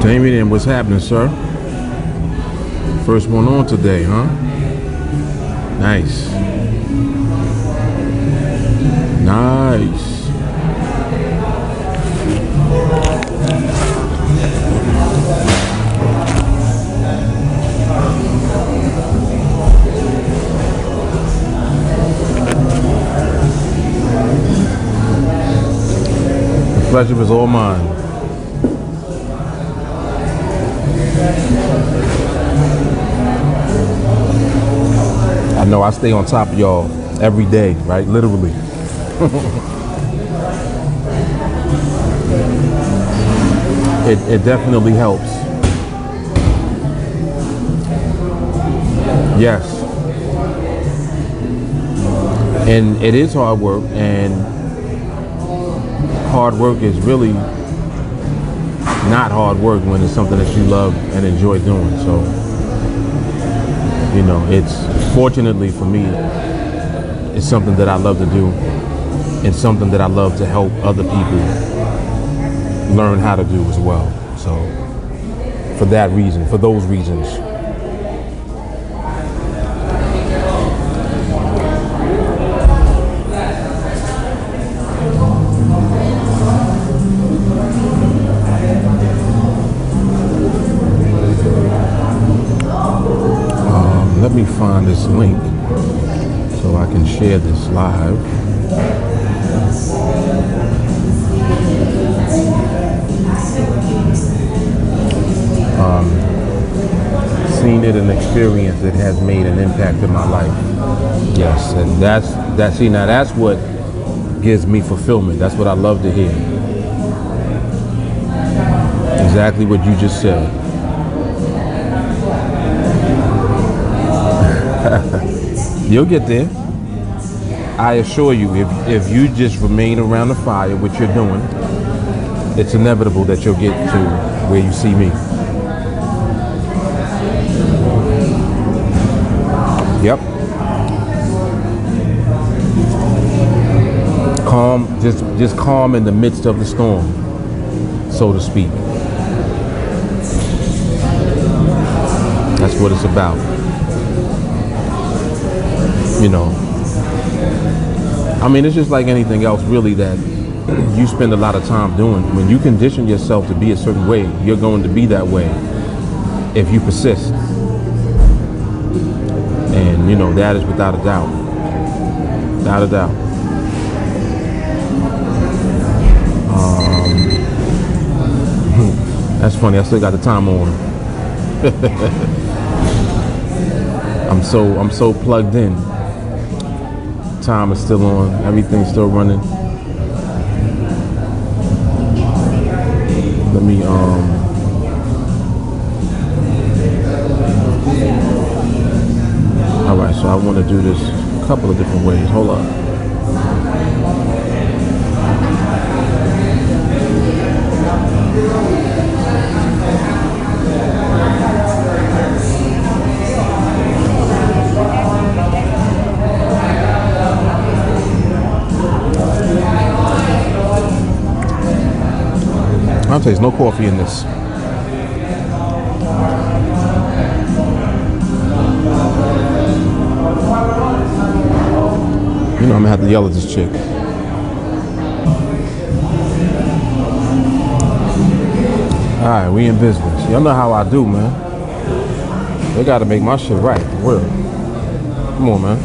Damien, what's happening, sir? First one on today, huh? Nice. Nice. The pleasure is all mine. I know I stay on top of y'all every day, right? Literally. It definitely helps. Yes. And it is hard work, and hard work is really not hard work when it's something that you love and enjoy doing. So, you know, it's fortunately for me, it's something that I love to do and something that I love to help other people learn how to do as well. So for that reason, for those reasons. Let me find this link so I can share this live. Seen it and experienced it has made an impact in my life. Yes, and that's what gives me fulfillment. That's what I love to hear. Exactly what you just said. You'll get there. I assure you, if you just remain around the fire, which you're doing, it's inevitable that you'll get to where you see me. Yep. Calm, just calm in the midst of the storm, so to speak. That's what it's about. You know, I mean, it's just like anything else really that you spend a lot of time doing. When you condition yourself to be a certain way, you're going to be that way if you persist. And, you know, that is without a doubt. Without a doubt. That's funny. I still got the time on. I'm so plugged in. Time is still on. Everything's still running. Let me all right, so I want to do this a couple of different ways. Hold up. I'll tell you, there's no coffee in this. You know I'm gonna have to yell at this chick. Alright, we in business. Y'all know how I do, man. They gotta make my shit right. Word. Come on, man.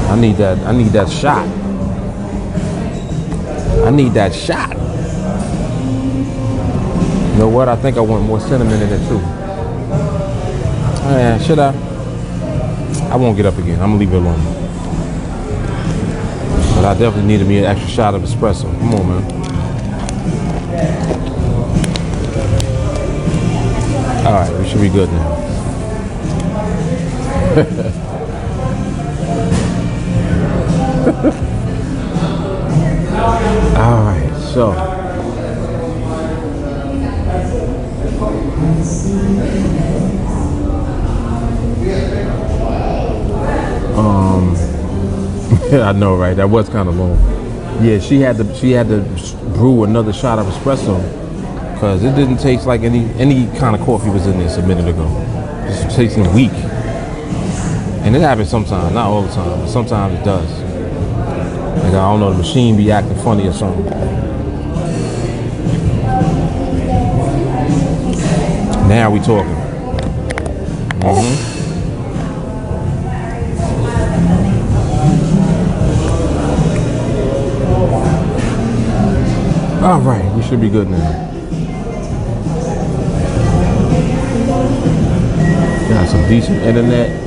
I need that shot. I need that shot. You know what? I think I want more cinnamon in it too. Should I? I won't get up again. I'm gonna leave it alone. But I definitely needed me an extra shot of espresso. Come on, man. All right, we should be good now. All right, so I know, right? That was kind of long. Yeah, she had to brew another shot of espresso because it didn't taste like any kind of coffee was in this a minute ago. It's tasting weak. And it happens sometimes, not all the time, but sometimes it does. Like, I don't know, the machine be acting funny or something. Now we talking. All right, we should be good now. Got some decent internet.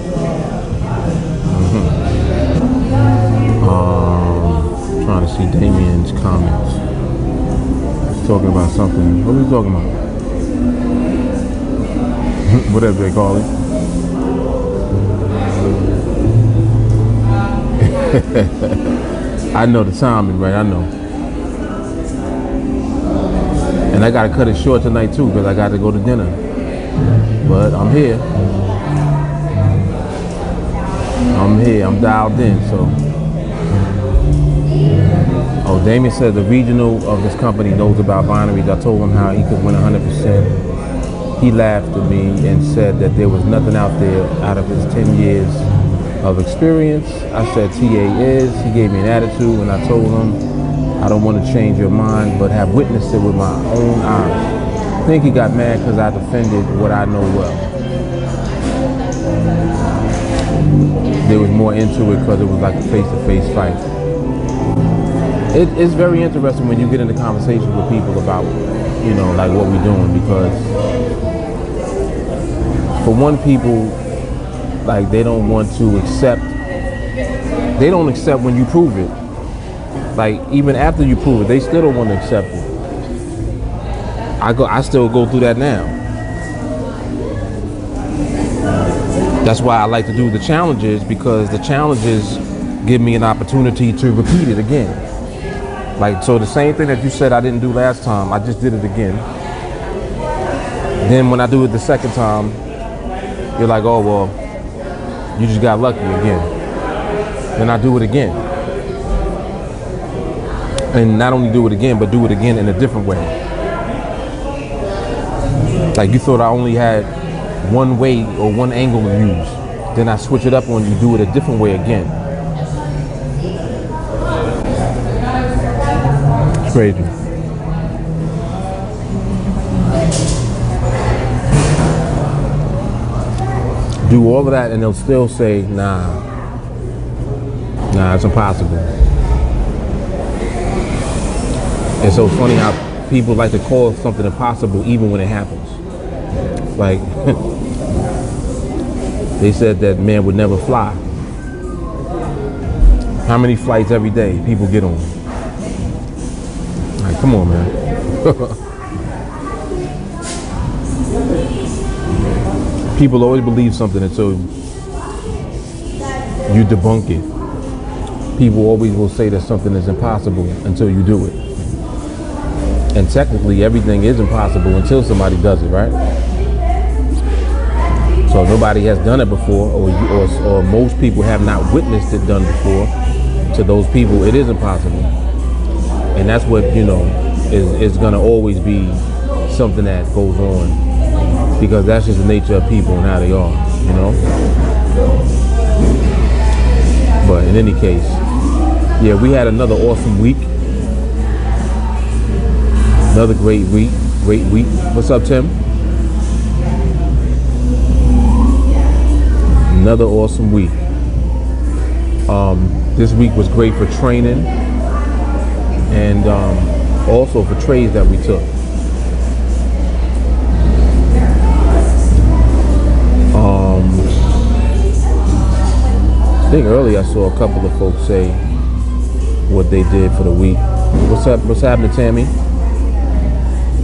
Trying to see Damien's comments. He's talking about something. What are we talking about? Whatever they call it. I know the timing, right? I know. And I gotta cut it short tonight too, because I got to go to dinner. But I'm here. I'm dialed in, so. Oh, Damien said the regional of this company knows about binaries. I told him how he could win 100%. He laughed at me and said that there was nothing out there out of his 10 years of experience. I said TA is. He gave me an attitude and I told him I don't want to change your mind, but have witnessed it with my own eyes. I think he got mad because I defended what I know well. There was more into it because it was like a face-to-face fight. It's very interesting when you get into conversations with people about, you know, like what we're doing, because for one, people, like, they don't want to accept, they don't accept when you prove it. Like, even after you prove it, they still don't want to accept it. I still go through that now. That's why I like to do the challenges, because the challenges give me an opportunity to repeat it again. Like, so the same thing that you said I didn't do last time, I just did it again. Then when I do it the second time, you're like, oh, well, you just got lucky again. Then I do it again. And not only do it again, but do it again in a different way. Like, you thought I only had one way or one angle to use. Then I switch it up on you, do it a different way again. It's crazy. Do all of that and they'll still say, nah, it's impossible. It's so funny how people like to call something impossible even when it happens. Like, they said that man would never fly. How many flights every day people get on? Like, come on, man. People always believe something until you debunk it. People always will say that something is impossible until you do it. And technically, everything is impossible until somebody does it, right? So nobody has done it before, or most people have not witnessed it done before. To those people, it is impossible. And that's what, you know, is going to always be something that goes on, because that's just the nature of people and how they are, you know. But in any case, yeah, we had another awesome week. Another great week. What's up, Tim? Another awesome week. This week was great for training and also for trades that we took. I think earlier I saw a couple of folks say what they did for the week. What's up? What's happening, Tammy?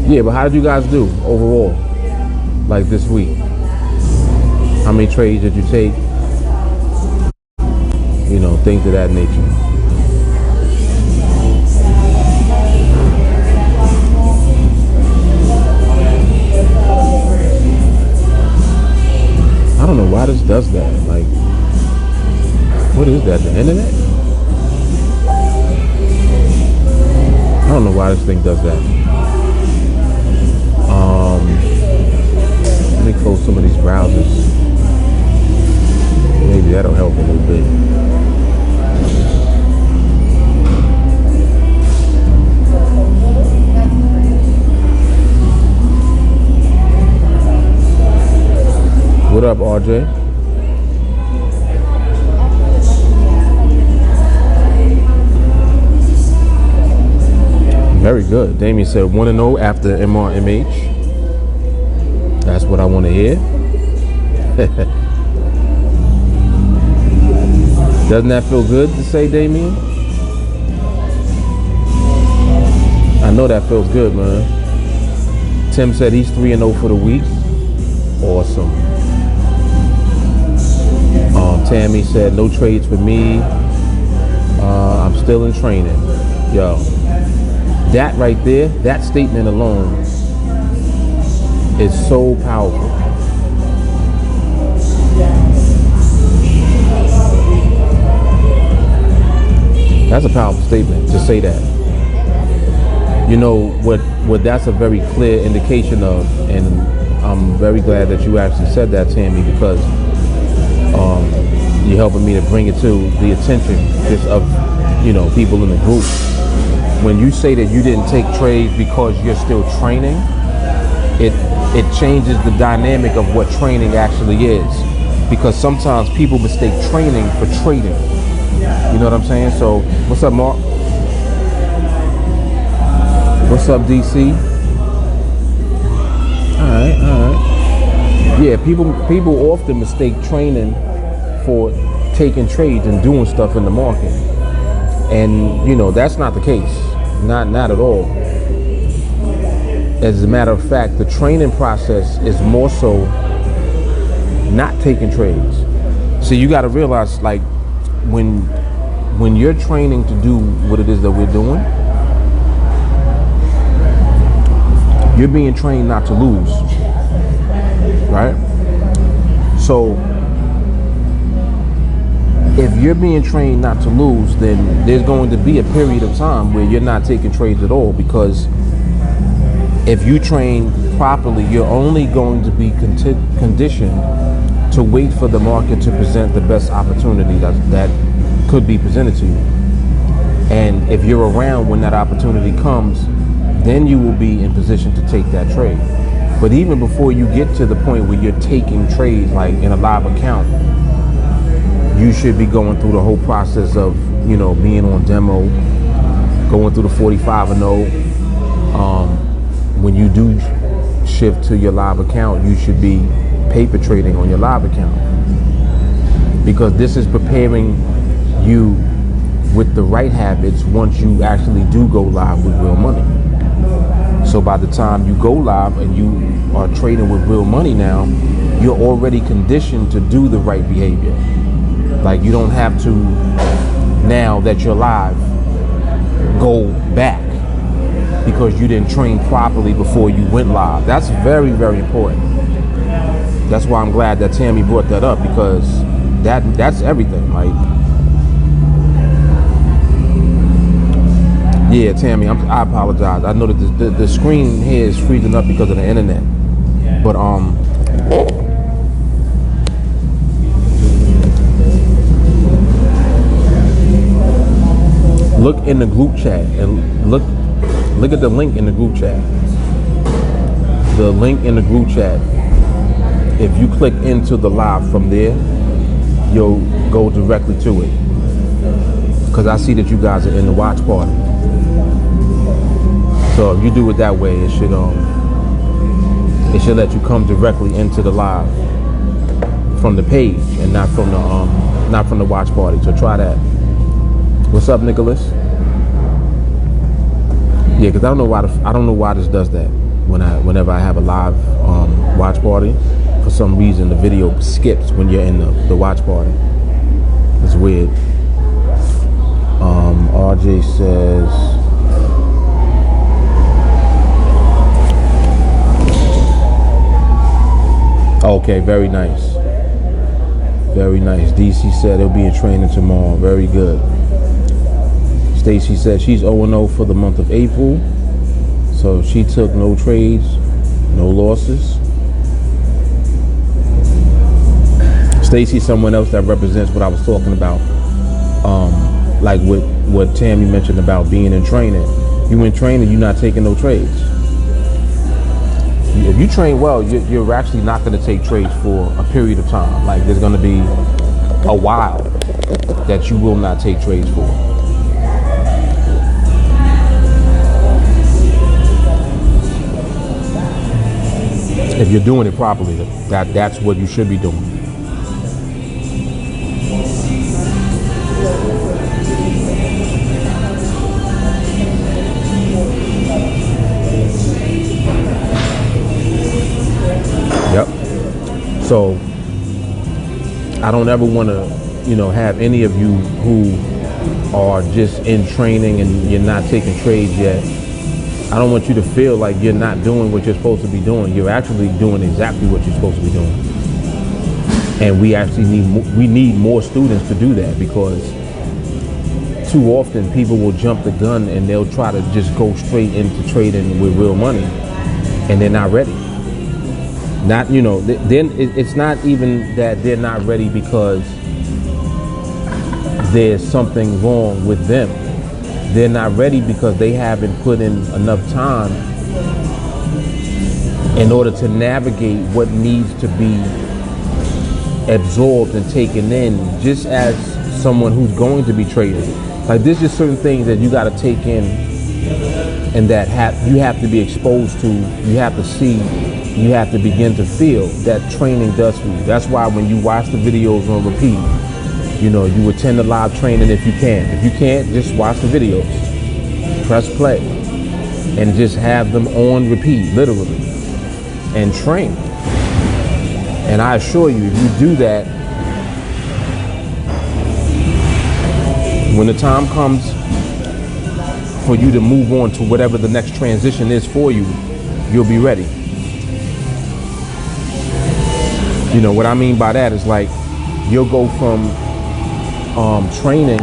Yeah, but how did you guys do overall, like this week? How many trades did you take? You know, things of that nature. I don't know why this does that. Like, what is that, the internet? I don't know why this thing does that. Let me close some of these browsers. Maybe that'll help a little bit. What up, RJ? Very good. Damien said, want to know after MRMH? That's what I want to hear. Doesn't that feel good to say, Damien? I know that feels good, man. Tim said he's 3-0 for the week. Awesome. Tammy said, no trades for me. I'm still in training. Yo, that right there, that statement alone is so powerful. That's a powerful statement to say that. You know what that's a very clear indication of, and I'm very glad that you actually said that, Tammy, because you're helping me to bring it to the attention just of, you know, people in the group. When you say that you didn't take trades because you're still training, it changes the dynamic of what training actually is. Because sometimes people mistake training for trading. You know what I'm saying? So, what's up, Mark? What's up, DC? All right. Yeah, people often mistake training for taking trades and doing stuff in the market. And, you know, that's not the case. Not at all. As a matter of fact, the training process is more so not taking trades. So you got to realize, like, when you're training to do what it is that we're doing, you're being trained not to lose, right? So if you're being trained not to lose, then there's going to be a period of time where you're not taking trades at all, because if you train properly, you're only going to be conditioned to wait for the market to present the best opportunity that could be presented to you. And if you're around when that opportunity comes, then you will be in position to take that trade. But even before you get to the point where you're taking trades, like in a live account, you should be going through the whole process of, you know, being on demo, going through the 45-0. When you do shift to your live account, you should be paper trading on your live account, because this is preparing you with the right habits once you actually do go live with real money. So by the time you go live and you are trading with real money now, you're already conditioned to do the right behavior. Like, you don't have to, now that you're live, go back because you didn't train properly before you went live. That's very, very important. That's why I'm glad that Tammy brought that up, because that's everything. Like, yeah, Tammy, I apologize. I know that the screen here is freezing up because of the internet. But look in the group chat and look at the link in the group chat. The link in the group chat, if you click into the live from there, you'll go directly to it. Because I see that you guys are in the watch party. So if you do it that way, it should let you come directly into the live from the page and not from the watch party. So try that. What's up, Nicholas? Yeah, because I don't know why this does that whenever I have a live watch party. For some reason, the video skips when you're in the watch party. It's weird. RJ says, okay, very nice. Very nice. DC said he'll be in training tomorrow. Very good. Stacy said she's 0-0 for the month of April. So she took no trades, no losses. Stacy's someone else that represents what I was talking about. Like what Tammy mentioned about being in training. You in training, you're not taking no trades. If you train well, you're actually not going to take trades for a period of time. Like there's going to be a while that you will not take trades for. If you're doing it properly, that's what you should be doing. Yep. So I don't ever want to, have any of you who are just in training and you're not taking trades yet. I don't want you to feel like you're not doing what you're supposed to be doing. You're actually doing exactly what you're supposed to be doing. And we actually need more students to do that, because too often people will jump the gun and they'll try to just go straight into trading with real money, and they're not ready. Then it's not even that they're not ready because there's something wrong with them. They're not ready because they haven't put in enough time in order to navigate what needs to be absorbed and taken in, just as someone who's going to be trading. Like there's just certain things that you got to take in, and that you have to be exposed to, you have to see, you have to begin to feel that training does for you. That's why when you watch the videos on repeat, you attend the live training if you can. If you can't, just watch the videos. Press play. And just have them on repeat, literally. And train. And I assure you, if you do that, when the time comes for you to move on to whatever the next transition is for you, you'll be ready. What I mean by that is like, you'll go from training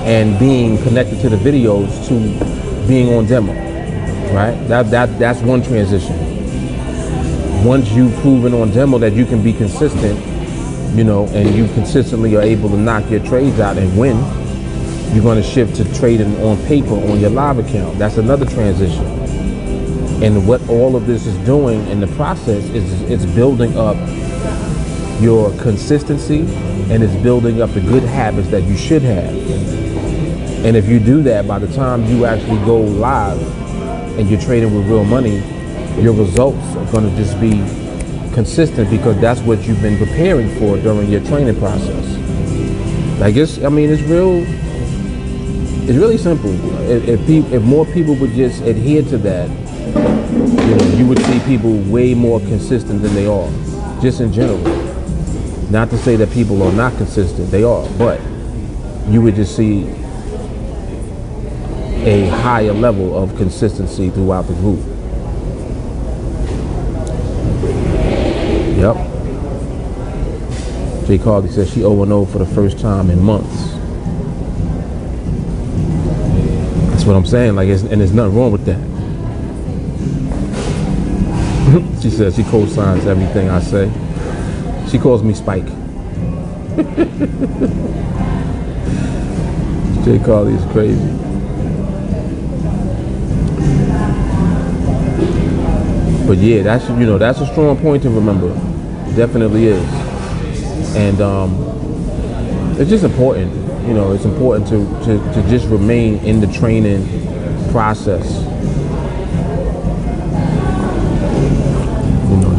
and being connected to the videos to being on demo, right? That's one transition. Once you've proven on demo that you can be consistent, and you consistently are able to knock your trades out and win, you're going to shift to trading on paper on your live account. That's another transition. And what all of this is doing in the process is it's building up your consistency, and it's building up the good habits that you should have. And if you do that, by the time you actually go live and you're trading with real money, your results are going to just be consistent, because that's what you've been preparing for during your training process. It's really simple. If more people would just adhere to that, you would see people way more consistent than they are, just in general. Not to say that people are not consistent, they are, but you would just see a higher level of consistency throughout the group. Yep. Jay Carly says she 0-0 for the first time in months. That's what I'm saying. And there's nothing wrong with that. She says she co-signs everything I say. She calls me Spike. Jay Carly is crazy. But yeah, that's a strong point to remember. It definitely is. And it's just important. It's important to just remain in the training process.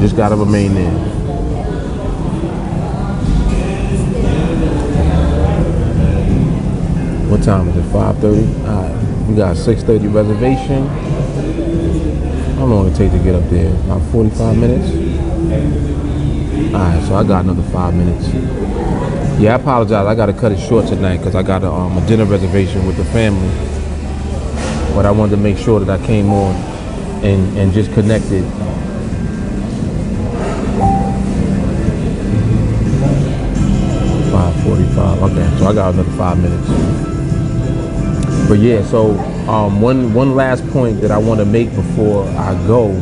Just gotta remain there. What time is it? 5:30? Alright. We got a 6:30 reservation. How long it take to get up there? About 45 minutes? Alright, so I got another 5 minutes. Yeah, I apologize. I gotta cut it short tonight because I got a dinner reservation with the family. But I wanted to make sure that I came on and just connected. Okay, so I got another 5 minutes. But yeah, so one last point that I want to make before I go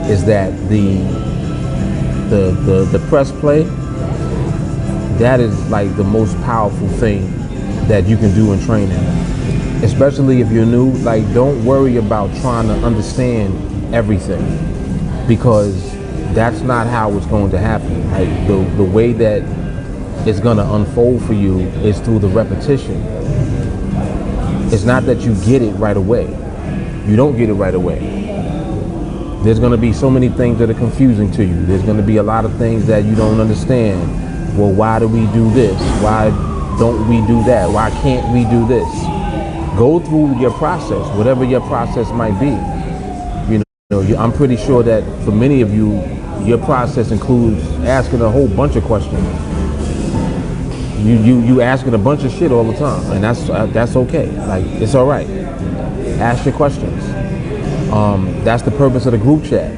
is that the press play, that is like the most powerful thing that you can do in training, especially if you're new. Like, don't worry about trying to understand everything, because that's not how it's going to happen. Like, the way that it's going to unfold for you is through the repetition. It's not that you get it right away. You don't get it right away. There's going to be so many things that are confusing to you. There's going to be a lot of things that you don't understand. Well, why do we do this? Why don't we do that? Why can't we do this? Go through your process, whatever your process might be. You know, I'm pretty sure that for many of you, your process includes asking a whole bunch of questions. You asking a bunch of shit all the time, and that's okay. Like, it's all right. Ask your questions. That's the purpose of the group chat.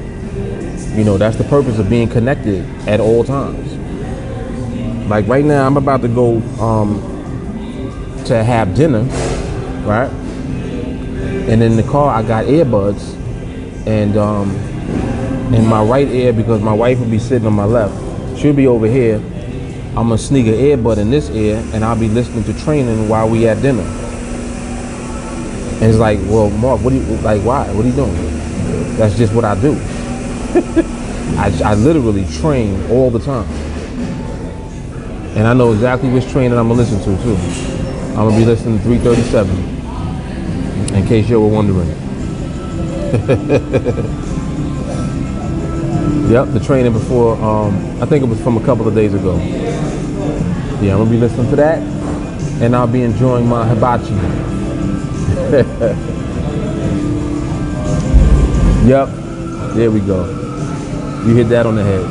You know, that's the purpose of being connected at all times. Like right now, I'm about to go to have dinner, right? And in the car, I got earbuds, and in my right ear, because my wife will be sitting on my left, she'll be over here. I'm gonna sneak an earbud in this ear, and I'll be listening to training while we at dinner. And it's like, well, Mark, what do you like? Why? What are you doing? That's just what I do. I literally train all the time, and I know exactly which training I'm gonna listen to too. I'm gonna be listening to 337, in case you were wondering. Yep, the training before, I think it was from a couple of days ago. Yeah, I'm gonna be listening to that, and I'll be enjoying my hibachi. Yep, there we go. You hit that on the head.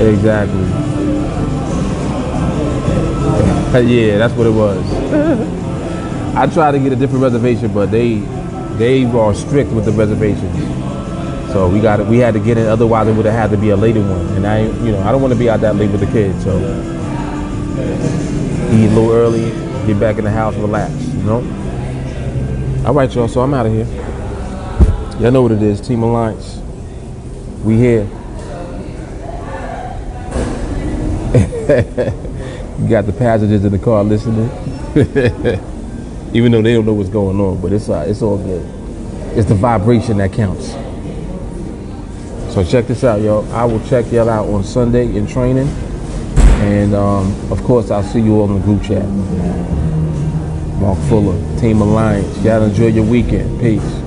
Exactly. Yeah, that's what it was. I tried to get a different reservation, but they are strict with the reservations. So we had to get in, otherwise it would have had to be a later one. And I don't want to be out that late with the kids, so eat a little early, get back in the house, relax, you know? All right, y'all, so I'm out of here. Y'all know what it is, Team Alliance. We here. You got the passengers in the car listening. Even though they don't know what's going on, but it's all good. It's the vibration that counts. So check this out, y'all. I will check y'all out on Sunday in training. And of course, I'll see you all in the group chat. Mark Fuller, Team Alliance. Y'all enjoy your weekend. Peace.